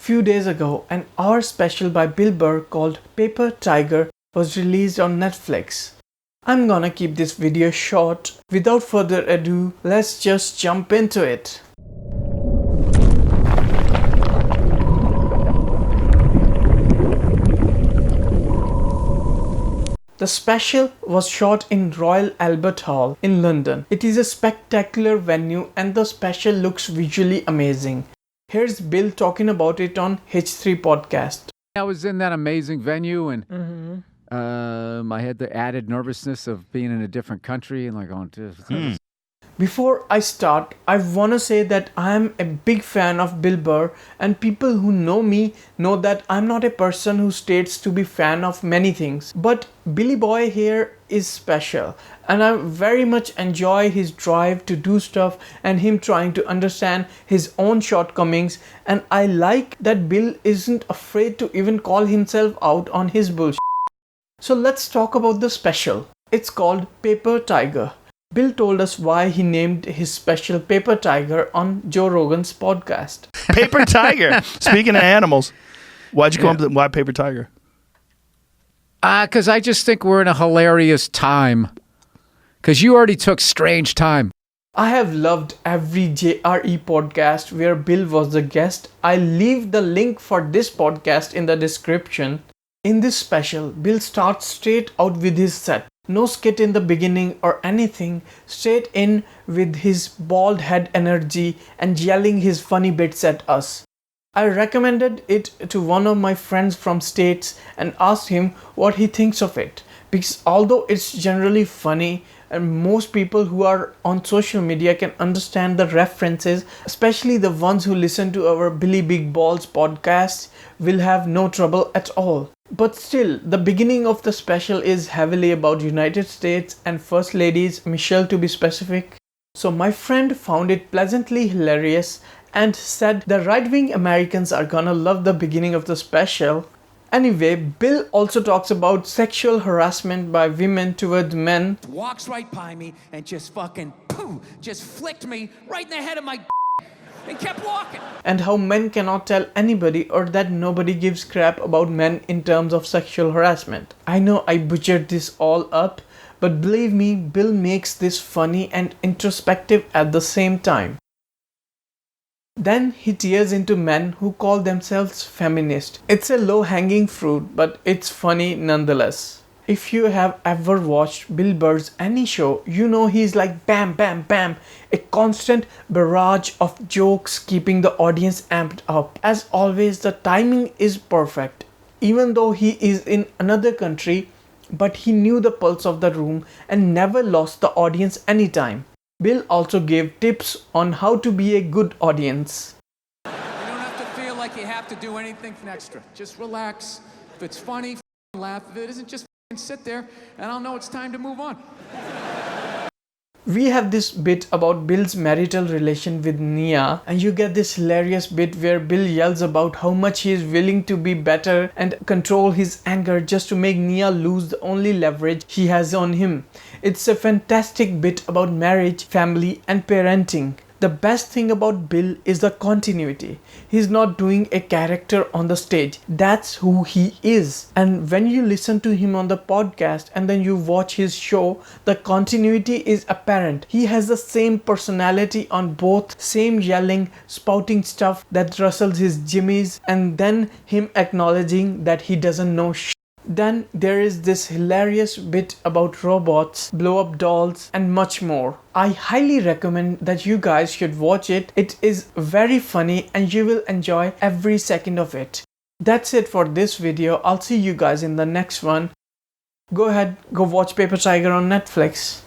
Few days ago, an hour special by Bill Burr called Paper Tiger was released on Netflix. I'm gonna keep this video short. Without further ado, let's just jump into it. The special was shot in Royal Albert Hall in London. It is a spectacular venue and the special looks visually amazing. Here's Bill talking about it on H3 podcast. I was in that amazing venue and I had the added nervousness of being in a different country and like going Before I start, I wanna say that I am a big fan of Bill Burr, and people who know me know that I'm not a person who states to be fan of many things. But Billy Boy here is special, and I very much enjoy his drive to do stuff and him trying to understand his own shortcomings, and I like that Bill isn't afraid to even call himself out on his bullshit. So let's talk about the special. It's called Paper Tiger. Bill told us why he named his special Paper Tiger on Joe Rogan's podcast. Paper Tiger. Speaking of animals, why'd you come up with why Paper Tiger? because I just think we're in a hilarious time. Because you already took strange time. I have loved every JRE podcast where Bill was the guest. I'll leave the link for this podcast in the description. In this special, Bill starts straight out with his set. No skit in the beginning or anything, straight in with his bald head energy and yelling his funny bits at us. I recommended it to one of my friends from States and asked him what he thinks of it. Because although it's generally funny and most people who are on social media can understand the references, especially the ones who listen to our Billy Big Balls podcast, will have no trouble at all. But still, the beginning of the special is heavily about United States and First Ladies, Michelle to be specific. So my friend found it pleasantly hilarious and said the right-wing Americans are gonna love the beginning of the special. Anyway, Bill also talks about sexual harassment by women toward men. Walks right by me and just fucking just flicked me right in the head of my and kept walking. And how men cannot tell anybody or that nobody gives crap about men in terms of sexual harassment. I know I butchered this all up, but believe me, Bill makes this funny and introspective at the same time. Then he tears into men who call themselves feminist. It's a low-hanging fruit, but it's funny nonetheless. If you have ever watched Bill Burr's any show, you know he's like bam, bam, bam, a constant barrage of jokes keeping the audience amped up. As always, the timing is perfect. Even though he is in another country, but he knew the pulse of the room and never lost the audience anytime. Bill also gave tips on how to be a good audience. You don't have to feel like you have to do anything extra. Just relax. If it's funny, laugh. If it isn't, just sit there and I'll know it's time to move on. We have this bit about Bill's marital relation with Nia, and you get this hilarious bit where Bill yells about how much he is willing to be better and control his anger just to make Nia lose the only leverage he has on him. It's a fantastic bit about marriage, family and parenting. The best thing about Bill is the continuity. He's not doing a character on the stage. That's who he is. And when you listen to him on the podcast and then you watch his show, the continuity is apparent. He has the same personality on both, same yelling, spouting stuff that rustles his jimmies, and then him acknowledging that he doesn't know shit. Then there is this hilarious bit about robots, blow-up dolls and much more. I highly recommend that you guys should watch it. It is very funny and you will enjoy every second of it. That's it for this video. I'll see you guys in the next one. Go ahead, go watch Paper Tiger on Netflix.